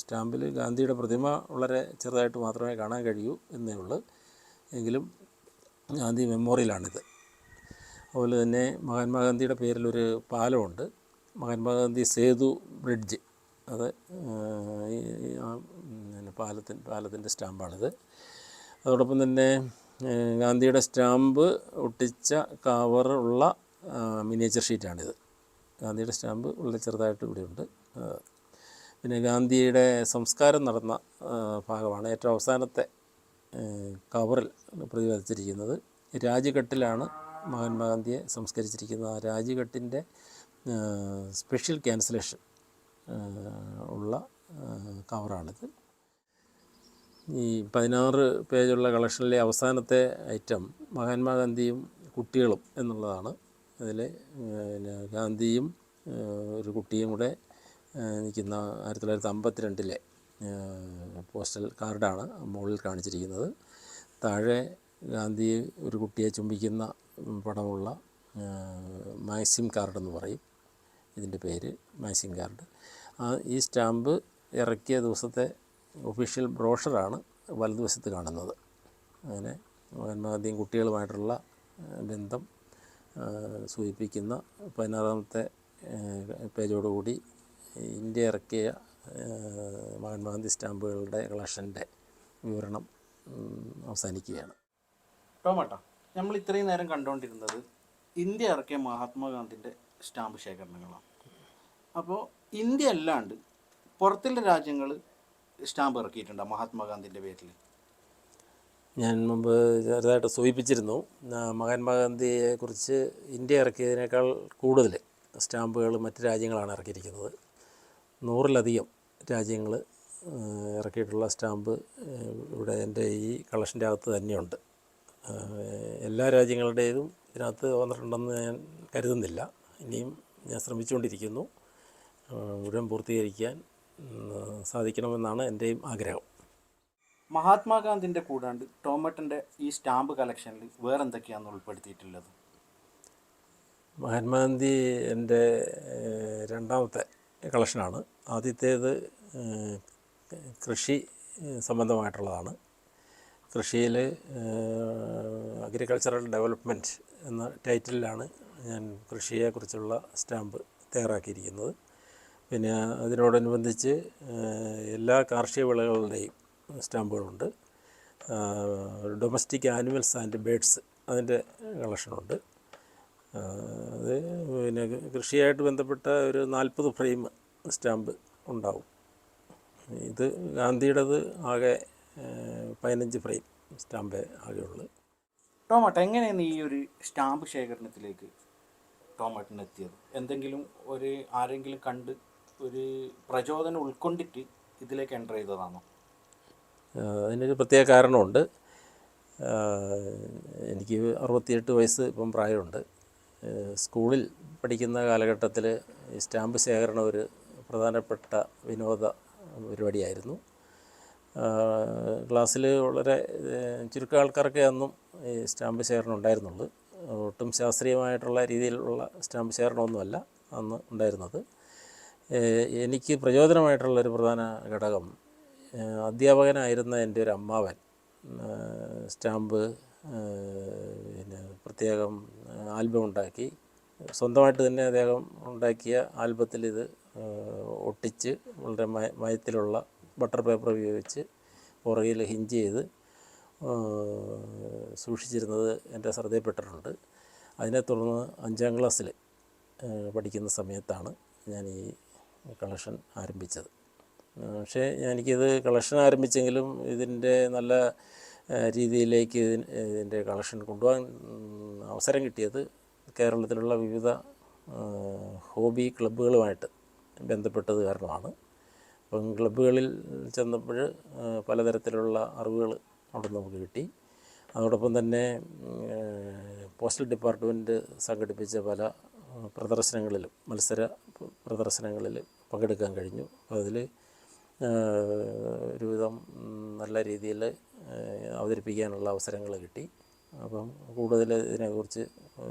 സ്റ്റാമ്പിൽ ഗാന്ധിയുടെ പ്രതിമ വളരെ ചെറുതായിട്ട് മാത്രമേ കാണാൻ കഴിയൂ എന്നേ ഉള്ളൂ. എങ്കിലും ഗാന്ധി മെമ്മോറിയലാണിത്. അതുപോലെ തന്നെ മഹാത്മാഗാന്ധിയുടെ പേരിലൊരു പാലമുണ്ട്, മഹാത്മാഗാന്ധി സേതു ബ്രിഡ്ജ്. അത് പാലത്തിൻ്റെ സ്റ്റാമ്പാണിത്. അതോടൊപ്പം തന്നെ ഗാന്ധിയുടെ സ്റ്റാമ്പ് ഒട്ടിച്ച കവറുള്ള മിനിയേച്ചർ ഷീറ്റാണിത്. ഗാന്ധിയുടെ സ്റ്റാമ്പ് വളരെ ചെറുതായിട്ട് ഇവിടെയുണ്ട്. പിന്നെ ഗാന്ധിയുടെ സംസ്കാരം നടന്ന ഭാഗമാണ് ഏറ്റവും അവസാനത്തെ കവറിൽ പ്രതിപാദിച്ചിരിക്കുന്നത്. രാജ്ഘട്ടിലാണ് മഹാത്മാഗാന്ധിയെ സംസ്കരിച്ചിരിക്കുന്നത്. ആ രാജ്ഘട്ടിൻ്റെ സ്പെഷ്യൽ ക്യാൻസലേഷൻ ഉള്ള കവറാണിത്. ഈ 16 പേജുള്ള കളക്ഷനിലെ അവസാനത്തെ ഐറ്റം മഹാത്മാഗാന്ധിയും കുട്ടികളും എന്നുള്ളതാണ്. അതിൽ ഗാന്ധിയും ഒരു കുട്ടിയും കൂടെ നിൽക്കുന്ന 1952 പോസ്റ്റൽ കാർഡാണ് മുകളിൽ കാണിച്ചിരിക്കുന്നത്. താഴെ ഗാന്ധി ഒരു കുട്ടിയെ ചുംബിക്കുന്ന പടമുള്ള മാക്സിം കാർഡെന്ന് പറയും ഇതിൻ്റെ പേര്, മാക്സിം കാർഡ്. ഈ സ്റ്റാമ്പ് ഇറക്കിയ ദിവസത്തെ ഒഫീഷ്യൽ ബ്രോഷറാണ് വലതുവശത്ത് കാണുന്നത്. അങ്ങനെ മഹാത്മാഗാന്ധിയും കുട്ടികളുമായിട്ടുള്ള ബന്ധം സൂചിപ്പിക്കുന്ന 16ാമത്തെ പേജോടുകൂടി ഇന്ത്യ ഇറക്കിയ മഹാത്മാഗാന്ധി സ്റ്റാമ്പുകളുടെ കളക്ഷൻ്റെ വിവരണം അവസാനിക്കുകയാണ്. ടോമാട്ടോ, നമ്മൾ ഇത്രയും നേരം കണ്ടുകൊണ്ടിരുന്നത് ഇന്ത്യ ഇറക്കിയ മഹാത്മാഗാന്ധിൻ്റെ സ്റ്റാമ്പ് ശേഖരണങ്ങളാണ്. അപ്പോൾ ഇന്ത്യ അല്ലാണ്ട് പുറത്തുള്ള രാജ്യങ്ങൾ സ്റ്റാമ്പ് ഇറക്കിയിട്ടുണ്ടോ മഹാത്മാഗാന്ധിൻ്റെ പേരിൽ? ഞാൻ മുമ്പ് ചെറുതായിട്ട് സൂചിപ്പിച്ചിരുന്നു. മഹാത്മാഗാന്ധിയെക്കുറിച്ച് ഇന്ത്യ ഇറക്കിയതിനേക്കാൾ കൂടുതൽ സ്റ്റാമ്പുകൾ മറ്റ് രാജ്യങ്ങളാണ് ഇറക്കിയിരിക്കുന്നത്. 100-ലധികം രാജ്യങ്ങൾ ഇറക്കിയിട്ടുള്ള സ്റ്റാമ്പ് ഇവിടെ എൻ്റെ ഈ കളക്ഷൻ്റെ അകത്ത് തന്നെയുണ്ട്. എല്ലാ രാജ്യങ്ങളുടേതും ഇതിനകത്ത് വന്നിട്ടുണ്ടെന്ന് ഞാൻ കരുതുന്നില്ല. ഇനിയും ഞാൻ ശ്രമിച്ചുകൊണ്ടിരിക്കുന്നു. മുഴുവൻ പൂർത്തീകരിക്കാൻ സാധിക്കണമെന്നാണ് എൻ്റെയും ആഗ്രഹം. മഹാത്മാഗാന്ധിൻ്റെ കൂടാണ്ട് ടോമേട്ടൻ്റെ ഈ സ്റ്റാമ്പ് കളക്ഷനിൽ വേറെന്തൊക്കെയാണ് ഉൾപ്പെടുത്തിയിട്ടുള്ളത്? മഹാത്മാഗാന്ധി എൻ്റെ രണ്ടാമത്തെ കളക്ഷനാണ്. ആദ്യത്തേത് കൃഷി സംബന്ധമായിട്ടുള്ളതാണ്. കൃഷിയിൽ അഗ്രികൾച്ചറൽ ഡെവലപ്മെൻറ്റ് എന്ന ടൈറ്റിലാണ് ഞാൻ കൃഷിയെക്കുറിച്ചുള്ള സ്റ്റാമ്പ് തയ്യാറാക്കിയിരിക്കുന്നത്. പിന്നെ അതിനോടനുബന്ധിച്ച് എല്ലാ കാർഷിക വിളകളുടെയും സ്റ്റാമ്പുകളുണ്ട്. ഡൊമസ്റ്റിക് ആനിമൽസ് ആൻഡ് ബേഡ്സ് അതിൻ്റെ കളക്ഷനുണ്ട്. അത് പിന്നെ കൃഷിയായിട്ട് ബന്ധപ്പെട്ട ഒരു 40 ഫ്രെയിം സ്റ്റാമ്പ് ഉണ്ടാവും. ഇത് ഗാന്ധിയുടേത് ആകെ 15 ഫ്രെയിം സ്റ്റാമ്പേ ആകെയുള്ളൂ. ടോമേട്ട എങ്ങനെയാണ് ഈ ഒരു സ്റ്റാമ്പ് ശേഖരണത്തിലേക്ക് ടോമേട്ടന് എത്തിയത്? എന്തെങ്കിലും ആരെങ്കിലും കണ്ട് ഒരു പ്രചോദനം ഉൾക്കൊണ്ടിട്ട് ഇതിലേക്ക് എൻ്റർ ചെയ്തതാണോ? അതിനൊരു പ്രത്യേക കാരണമുണ്ട്. എനിക്ക് 68 വയസ്സ് ഇപ്പം പ്രായമുണ്ട്. സ്കൂളിൽ പഠിക്കുന്ന കാലഘട്ടത്തിൽ ഈ സ്റ്റാമ്പ് ശേഖരണം ഒരു പ്രധാനപ്പെട്ട വിനോദ പരിപാടിയായിരുന്നു. ക്ലാസ്സിൽ വളരെ ചുരുക്കം ആൾക്കാർക്ക് അന്നും ഈ സ്റ്റാമ്പ് ശേഖരണം ഉണ്ടായിരുന്നുള്ളൂ. ഒട്ടും ശാസ്ത്രീയമായിട്ടുള്ള രീതിയിലുള്ള സ്റ്റാമ്പ് ശേഖരണമൊന്നുമല്ല അന്ന് ഉണ്ടായിരുന്നത്. എനിക്ക് പ്രചോദനമായിട്ടുള്ളൊരു പ്രധാന ഘടകം അധ്യാപകനായിരുന്ന എൻ്റെ ഒരു അമ്മാവൻ സ്റ്റാമ്പ് പിന്നെ പ്രത്യേകം ആൽബം ഉണ്ടാക്കി, സ്വന്തമായിട്ട് തന്നെ അദ്ദേഹം ഉണ്ടാക്കിയ ആൽബത്തിൽ ഇത് ഒട്ടിച്ച് വളരെ മയത്തിലുള്ള ബട്ടർ പേപ്പർ ഉപയോഗിച്ച് പുറകിൽ ഹിഞ്ച് ചെയ്ത് സൂക്ഷിച്ചിരുന്നത് എൻ്റെ ശ്രദ്ധയിൽപ്പെട്ടിട്ടുണ്ട്. അതിനെ തുടർന്ന് 5ാം ക്ലാസ്സിൽ പഠിക്കുന്ന സമയത്താണ് ഞാൻ ഈ കളക്ഷൻ ആരംഭിച്ചത്. പക്ഷേ എനിക്കിത് കളക്ഷൻ ആരംഭിച്ചെങ്കിലും ഇതിൻ്റെ നല്ല രീതിയിലേക്ക് ഇതിൻ്റെ കളക്ഷൻ കൊണ്ടുപോകാൻ അവസരം കിട്ടിയത് കേരളത്തിലുള്ള വിവിധ ഹോബി ക്ലബ്ബുകളുമായിട്ട് ബന്ധപ്പെട്ടത് കാരണമാണ്. അപ്പം ക്ലബ്ബുകളിൽ ചെന്നപ്പോൾ പലതരത്തിലുള്ള അറിവുകൾ അവിടെ നമുക്ക് കിട്ടി. അതോടൊപ്പം തന്നെ പോസ്റ്റൽ ഡിപ്പാർട്ട്മെൻറ്റ് സംഘടിപ്പിച്ച പല പ്രദർശനങ്ങളിലും മത്സര പ്രദർശനങ്ങളിൽ പങ്കെടുക്കാൻ കഴിഞ്ഞു. അതിൽ ഒരുവിധം നല്ല രീതിയിൽ അവതരിപ്പിക്കാനുള്ള അവസരങ്ങൾ കിട്ടി. അപ്പം കൂടുതൽ ഇതിനെക്കുറിച്ച്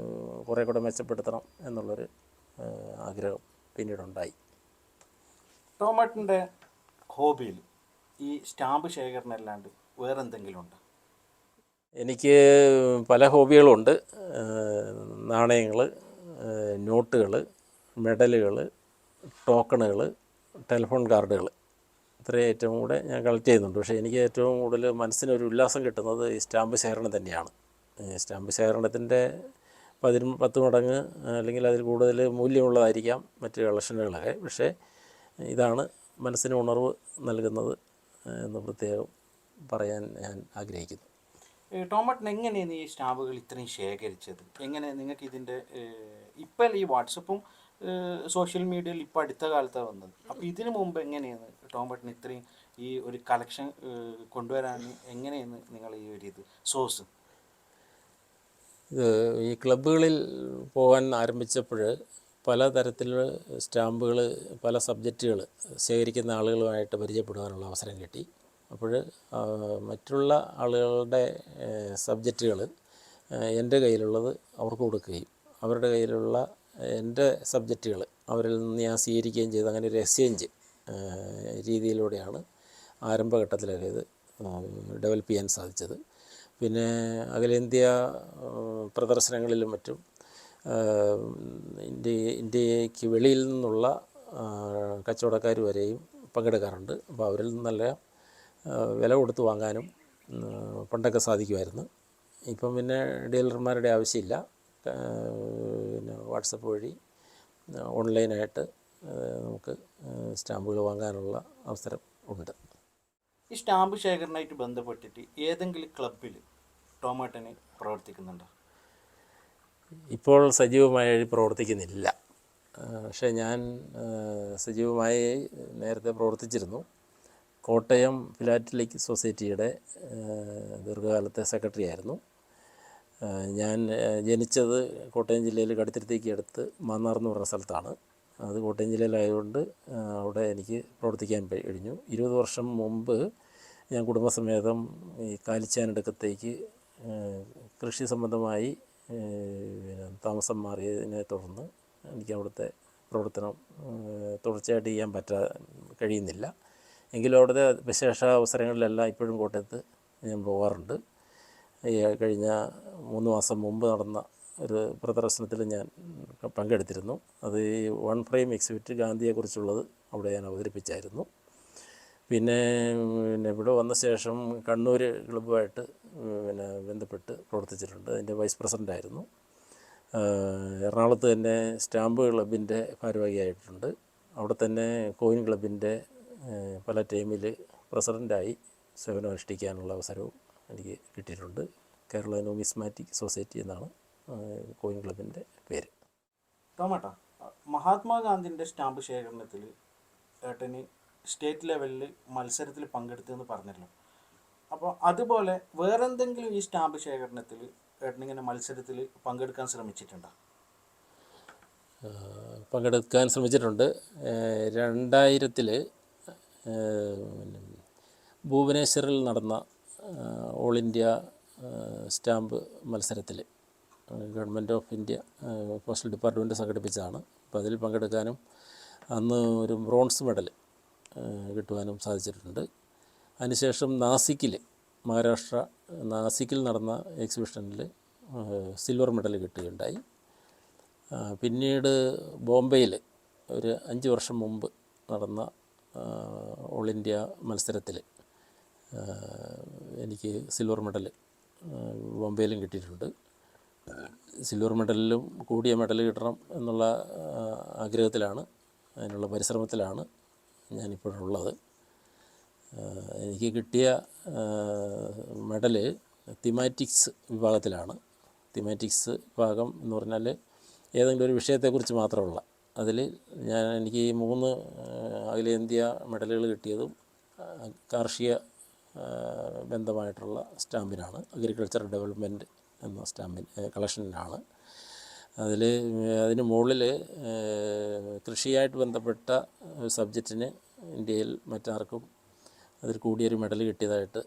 കുറേ കൂടെ മെച്ചപ്പെടുത്തണം എന്നുള്ളൊരു ആഗ്രഹം പിന്നീടുണ്ടായി. ടോമേട്ടൻ്റെ ഹോബിയിൽ ഈ സ്റ്റാമ്പ് ശേഖരണം അല്ലാണ്ട് വേറെന്തെങ്കിലും ഉണ്ടോ? എനിക്ക് പല ഹോബികളുണ്ട്. നാണയങ്ങൾ, നോട്ടുകൾ, മെഡലുകൾ, ടോക്കണുകൾ, ടെലിഫോൺ കാർഡുകൾ, ഇത്രയും ഏറ്റവും കൂടെ ഞാൻ കളക്ട് ചെയ്യുന്നുണ്ട്. പക്ഷേ എനിക്ക് ഏറ്റവും കൂടുതൽ മനസ്സിനൊരു ഉല്ലാസം കിട്ടുന്നത് ഈ സ്റ്റാമ്പ് ശേഖരണം തന്നെയാണ്. സ്റ്റാമ്പ് ശേഖരണത്തിൻ്റെ 10 മടങ്ങ് അല്ലെങ്കിൽ അതിൽ കൂടുതൽ മൂല്യമുള്ളതായിരിക്കാം മറ്റ് കളക്ഷനുകളൊക്കെ. പക്ഷേ ഇതാണ് മനസ്സിന് ഉണർവ് നൽകുന്നത് എന്ന് പ്രത്യേകം പറയാൻ ഞാൻ ആഗ്രഹിക്കുന്നു. ടോമേട്ടൻ എങ്ങനെയാണ് ഈ സ്റ്റാമ്പുകൾ ഇത്രയും ശേഖരിച്ചത്? എങ്ങനെ നിങ്ങൾക്ക് ഇതിൻ്റെ ഇപ്പം ഈ വാട്സപ്പും സോഷ്യൽ മീഡിയയിൽ ഇപ്പോൾ അടുത്ത കാലത്താണ് വന്നത്. അപ്പോൾ ഇതിനു മുമ്പ് എങ്ങനെയാണ് ടോമേട്ടൻ ഇത്രയും ഈ ഒരു കളക്ഷൻ കൊണ്ടുവരാൻ എങ്ങനെയാണ് നിങ്ങൾ ഈ ഒരു സോഴ്സ്? ഇത് ഈ ക്ലബ്ബുകളിൽ പോകാൻ ആരംഭിച്ചപ്പോൾ പലതരത്തിലുള്ള സ്റ്റാമ്പുകൾ, പല സബ്ജക്റ്റുകൾ ശേഖരിക്കുന്ന ആളുകളുമായിട്ട് പരിചയപ്പെടുവാനുള്ള അവസരം കിട്ടി. അപ്പോൾ മറ്റുള്ള ആളുകളുടെ സബ്ജക്റ്റുകൾ എൻ്റെ കയ്യിലുള്ളത് അവർക്ക് കൊടുക്കുകയും അവരുടെ കയ്യിലുള്ള എൻ്റെ സബ്ജക്റ്റുകൾ അവരിൽ നിന്ന് ഞാൻ സ്വീകരിക്കുകയും ചെയ്ത് അങ്ങനെ ഒരു എക്സ്ചേഞ്ച് രീതിയിലൂടെയാണ് ആരംഭഘട്ടത്തിലൊക്കെ ഇത് ഡെവലപ്പ് ചെയ്യാൻ സാധിച്ചത്. പിന്നെ അഖിലേന്ത്യാ പ്രദർശനങ്ങളിലും മറ്റും ഇന്ത്യക്ക് വെളിയിൽ നിന്നുള്ള കച്ചവടക്കാർ വരെയും പങ്കെടുക്കാറുണ്ട്. അപ്പോൾ അവരിൽ നിന്നല്ല വില കൊടുത്ത് വാങ്ങാനും പണ്ടൊക്കെ സാധിക്കുമായിരുന്നു. ഇപ്പം പിന്നെ ഡീലർമാരുടെ ആവശ്യമില്ല. പിന്നെ വാട്സപ്പ് വഴി ഓൺലൈനായിട്ട് നമുക്ക് സ്റ്റാമ്പുകൾ വാങ്ങാനുള്ള അവസരം ഉണ്ട്. ഈ സ്റ്റാമ്പ് ശേഖരണമായിട്ട് ബന്ധപ്പെട്ടിട്ട് ഏതെങ്കിലും ക്ലബ്ബിൽ ടോമേട്ടന് പ്രവർത്തിക്കുന്നുണ്ടോ? ഇപ്പോൾ സജീവമായി പ്രവർത്തിക്കുന്നില്ല. പക്ഷേ ഞാൻ സജീവമായി നേരത്തെ പ്രവർത്തിച്ചിരുന്നു. കോട്ടയം ഫിലാറ്റലിക് സൊസൈറ്റിയുടെ ദീർഘകാലത്തെ സെക്രട്ടറി ആയിരുന്നു. ഞാൻ ജനിച്ചത് കോട്ടയം ജില്ലയിൽ കടുത്തുരുത്തിക്ക് അടുത്ത് മാന്നാർ എന്ന് പറഞ്ഞ സ്ഥലത്താണ്. അത് കോട്ടയം ജില്ലയിലായതുകൊണ്ട് അവിടെ എനിക്ക് പ്രവർത്തിക്കാൻ കഴിഞ്ഞു. 20 വർഷം മുമ്പ് ഞാൻ കുടുംബസമേതം ഈ കാലിച്ചാനടുക്കത്തേക്ക് കൃഷി സംബന്ധമായി താമസം മാറിയതിനെ തുടർന്ന് എനിക്ക് അവിടുത്തെ പ്രവർത്തനം തുടർച്ചയായിട്ട് ചെയ്യാൻ കഴിയുന്നില്ല. എങ്കിലും അവിടുത്തെ വിശേഷ അവസരങ്ങളിലെല്ലാം ഇപ്പോഴും കോട്ടയത്ത് ഞാൻ പോകാറുണ്ട്. കഴിഞ്ഞ 3 മാസം മുമ്പ് നടന്ന ഒരു പ്രദർശനത്തിൽ ഞാൻ പങ്കെടുത്തിരുന്നു. അത് ഈ വൺ ഫ്രെയിം എക്സിബിറ്റ് ഗാന്ധിയെക്കുറിച്ചുള്ളത് അവിടെ ഞാൻ അവതരിപ്പിച്ചായിരുന്നു. പിന്നെ ഇവിടെ വന്ന ശേഷം കണ്ണൂർ ക്ലബ്ബുമായിട്ട് ബന്ധപ്പെട്ട് പ്രവർത്തിച്ചിട്ടുണ്ട്. അതിൻ്റെ വൈസ് പ്രസിഡൻ്റായിരുന്നു. എറണാകുളത്ത് തന്നെ സ്റ്റാമ്പ് ക്ലബിൻ്റെ ഭാരവാഹിയായിട്ടുണ്ട്. അവിടെ തന്നെ കോയിൻ ക്ലബിൻ്റെ പല ടീമിൽ പ്രസിഡൻ്റായി സേവനമനുഷ്ഠിക്കാനുള്ള അവസരവും എനിക്ക് കിട്ടിയിട്ടുണ്ട്. കേരള ന്യൂമിസ്മാറ്റിക് സൊസൈറ്റി എന്നാണ് കോയിൻ ക്ലബിൻ്റെ പേര്. ടോമേട്ടാ, മഹാത്മാഗാന്ധിൻ്റെ സ്റ്റാമ്പ് ശേഖരണത്തിൽ ഏട്ടന് സ്റ്റേറ്റ് ലെവലിൽ മത്സരത്തിൽ പങ്കെടുത്തെന്ന് പറഞ്ഞല്ലോ. അപ്പോൾ അതുപോലെ വേറെന്തെങ്കിലും ഈ സ്റ്റാമ്പ് ശേഖരണത്തിൽ ഏട്ടനിങ്ങനെ മത്സരത്തിൽ പങ്കെടുക്കാൻ ശ്രമിച്ചിട്ടുണ്ടോ? പങ്കെടുക്കാൻ ശ്രമിച്ചിട്ടുണ്ട്. 2000-ൽ ഭുവനേശ്വറിൽ നടന്ന ഓൾ ഇന്ത്യ സ്റ്റാമ്പ് മത്സരത്തിൽ government of India postal department സംഘടിപ്പിച്ചതാണ്. അപ്പോൾ അതിൽ പങ്കെടുക്കാനും അന്ന് ഒരു ബ്രോൺസ് മെഡൽ കിട്ടുവാനും സാധിച്ചിട്ടുണ്ട്. അതിനുശേഷം മഹാരാഷ്ട്ര നാസിക്കിൽ നടന്ന എക്സിബിഷനിൽ സിൽവർ മെഡൽ കിട്ടുകയുണ്ടായി. പിന്നീട് ബോംബെയിൽ ഒരു 5 വർഷം മുമ്പ് നടന്ന ഓൾ ഇന്ത്യ മത്സരത്തിൽ എനിക്ക് സിൽവർ മെഡൽ ബോംബെയിലും കിട്ടിയിട്ടുണ്ട്. സിൽവർ മെഡലിലും കൂടിയ മെഡൽ കിട്ടണം എന്നുള്ള ആഗ്രഹത്തിലാണ്, അതിനുള്ള പരിശ്രമത്തിലാണ് ഞാനിപ്പോഴുള്ളത്. എനിക്ക് കിട്ടിയ മെഡൽ തിമാറ്റിക്സ് വിഭാഗത്തിലാണ്. തിമാറ്റിക്സ് വിഭാഗം എന്ന് പറഞ്ഞാൽ ഏതെങ്കിലും ഒരു വിഷയത്തെക്കുറിച്ച് മാത്രമുള്ള അതിൽ എനിക്ക് 3 അഖിലേന്ത്യാ മെഡലുകൾ കിട്ടിയതും കാർഷിക ബന്ധമായിട്ടുള്ള സ്റ്റാമ്പിനാണ്. അഗ്രികൾച്ചർ ഡെവലപ്മെൻറ്റ് എന്ന കളക്ഷനിലാണ്. അതിന് മുകളിൽ കൃഷിയായിട്ട് ബന്ധപ്പെട്ട സബ്ജക്റ്റിന് ഇന്ത്യയിൽ മറ്റാർക്കും അതിൽ കൂടിയൊരു മെഡൽ കിട്ടിയതായിട്ട്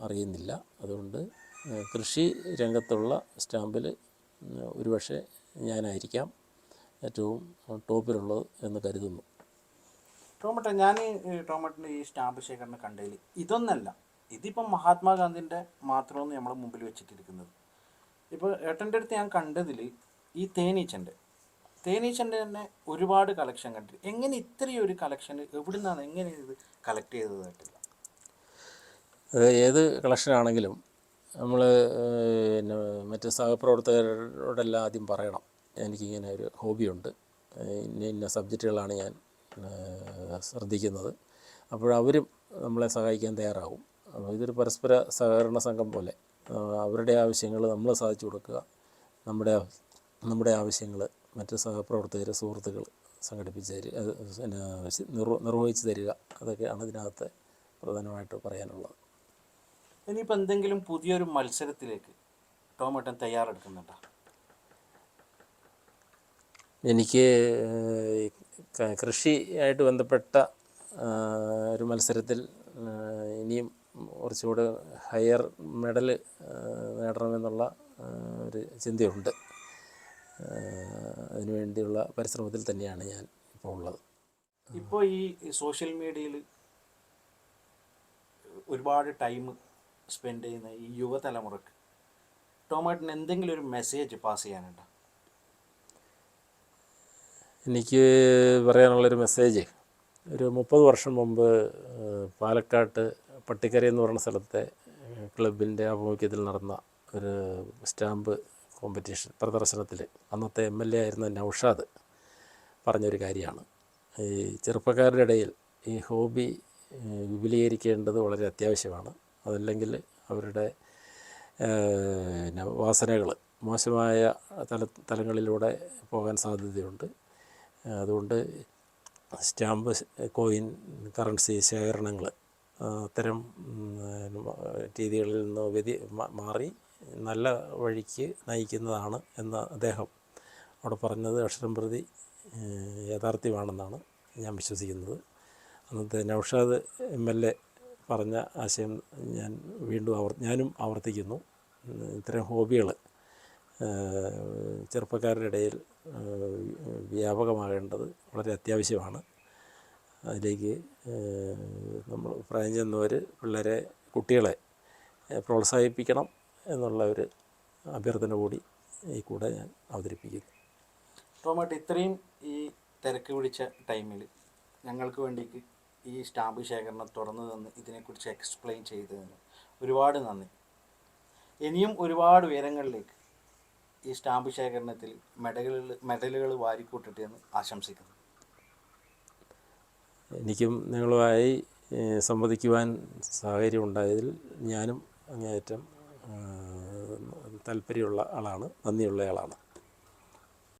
അറിയുന്നില്ല. അതുകൊണ്ട് കൃഷി രംഗത്തുള്ള സ്റ്റാമ്പിൽ ഒരുപക്ഷെ ഞാനായിരിക്കാം ഏറ്റവും ടോപ്പിലുള്ളത് എന്ന് കരുതുന്നു. ടോമേട്ട, ഞാൻ ടോമേട്ടിൻ്റെ ഈ സ്റ്റാമ്പ് ശേഖരണം കണ്ടതിൽ ഇതൊന്നല്ല, ഇതിപ്പം മഹാത്മാഗാന്ധിൻ്റെ മാത്രമെന്ന് നമ്മൾ മുമ്പിൽ വെച്ചിട്ടിരിക്കുന്നത്. ഇപ്പോൾ ഏട്ടൻ്റെ അടുത്ത് ഞാൻ കണ്ടതിൽ ഈ തേനീച്ചൻ്റെ തന്നെ ഒരുപാട് കളക്ഷൻ കണ്ടിട്ട്, എങ്ങനെ ഇത്രയും ഒരു കളക്ഷൻ എവിടെ നിന്നാണ്, എങ്ങനെ ഇത് കളക്ട് ചെയ്തതായിട്ടില്ല? ഏത് കളക്ഷനാണെങ്കിലും നമ്മൾ മറ്റ് സഹപ്രവർത്തകരോടെല്ലാം ആദ്യം പറയണം, എനിക്കിങ്ങനെ ഒരു ഹോബിയുണ്ട്, ഇന്ന സബ്ജക്റ്റുകളാണ് ഞാൻ ശ്രദ്ധിക്കുന്നത്. അപ്പോഴവരും നമ്മളെ സഹായിക്കാൻ തയ്യാറാവും. അപ്പോൾ ഇതൊരു പരസ്പര സഹകരണ സംഘം പോലെ അവരുടെ ആവശ്യങ്ങൾ നമ്മൾ സാധിച്ചു കൊടുക്കുക, നമ്മുടെ ആവശ്യങ്ങൾ മറ്റ് സഹപ്രവർത്തകർ സുഹൃത്തുക്കൾ സംഘടിപ്പിച്ച് നിർവഹിച്ച് തരിക, അതൊക്കെയാണ് ഇതിനകത്ത് പ്രധാനമായിട്ട് പറയാനുള്ളത്. ഇനിയിപ്പോൾ എന്തെങ്കിലും പുതിയൊരു മത്സരത്തിലേക്ക് ടോമേട്ടൻ തയ്യാറെടുക്കുന്നുണ്ടോ? എനിക്ക് കൃഷിയായിട്ട് ബന്ധപ്പെട്ട ഒരു മത്സരത്തിൽ ഇനിയും കുറച്ചുകൂടെ ഹയർ മെഡൽ നേടണമെന്നുള്ള ഒരു ചിന്തയുണ്ട്. അതിനുവേണ്ടിയുള്ള പരിശ്രമത്തിൽ തന്നെയാണ് ഞാൻ ഇപ്പോൾ ഉള്ളത്. ഇപ്പോൾ ഈ സോഷ്യൽ മീഡിയയിൽ ഒരുപാട് ടൈം സ്പെൻഡ് ചെയ്യുന്ന ഈ യുവതലമുറക്ക് ടോമേട്ടിന് എന്തെങ്കിലും ഒരു മെസ്സേജ് പാസ് ചെയ്യാനുണ്ടോ? എനിക്ക് പറയാനുള്ളൊരു മെസ്സേജ്, ഒരു 30 വർഷം മുമ്പ് പാലക്കാട്ട് പട്ടിക്കര എന്ന് പറയുന്ന സ്ഥലത്തെ ക്ലബിൻ്റെ ആഭിമുഖ്യത്തിൽ നടന്ന ഒരു സ്റ്റാമ്പ് കോമ്പറ്റീഷൻ പ്രദർശനത്തിൽ അന്നത്തെ MLA ആയിരുന്ന നൗഷാദ് പറഞ്ഞൊരു കാര്യമാണ്, ഈ ചെറുപ്പക്കാരുടെ ഇടയിൽ ഈ ഹോബി വിപുലീകരിക്കേണ്ടത് വളരെ അത്യാവശ്യമാണ്. അതല്ലെങ്കിൽ അവരുടെ വാസനകൾ മോശമായ തലങ്ങളിലൂടെ പോകാൻ സാധ്യതയുണ്ട്. അതുകൊണ്ട് സ്റ്റാമ്പ്, കോയിൻ, കറൻസി ശേഖരണങ്ങൾ അത്തരം രീതികളിൽ നിന്ന് മാറി നല്ല വഴിക്ക് നയിക്കുന്നതാണ് എന്ന് അദ്ദേഹം അവിടെ പറഞ്ഞത് അക്ഷരം പ്രതി യാഥാർത്ഥ്യമാണെന്നാണ് ഞാൻ വിശ്വസിക്കുന്നത്. അന്നത്തെ നൗഷാദ് MLA പറഞ്ഞ ആശയം ഞാൻ വീണ്ടും ഞാനും ആവർത്തിക്കുന്നു. ഇത്തരം ഹോബികൾ ചെറുപ്പക്കാരുടെ ഇടയിൽ വ്യാപകമാകേണ്ടത് വളരെ അത്യാവശ്യമാണ്. അതിലേക്ക് നമ്മൾ പ്രായം ചെന്നവർ കുട്ടികളെ പ്രോത്സാഹിപ്പിക്കണം എന്നുള്ള ഒരു അഭ്യർത്ഥന കൂടി ഈ കൂടെ ഞാൻ അവതരിപ്പിക്കുന്നു. ടോമാട്ട്, ഇത്രയും ഈ തിരക്ക് പിടിച്ച ടൈമിൽ ഞങ്ങൾക്ക് വേണ്ടിക്ക് ഈ സ്റ്റാമ്പ് ശേഖരണം തുറന്നു തന്ന് ഇതിനെക്കുറിച്ച് എക്സ്പ്ലെയിൻ ചെയ്തതിന് ഒരുപാട് നന്ദി. ഇനിയും ഒരുപാട് ഉയരങ്ങളിലേക്ക് ഈ സ്റ്റാമ്പ് ശേഖരണത്തിൽ മെഡലുകൾ വാരിക്കൂട്ടട്ടെ എന്ന് ആശംസിക്കുന്നു. എനിക്കും നിങ്ങളുമായി സംവദിക്കുവാൻ സാഹചര്യം ഉണ്ടായതിൽ ഞാനും അങ്ങേയറ്റം താല്പര്യമുള്ള ആളാണ്, നന്ദിയുള്ള ആളാണ്.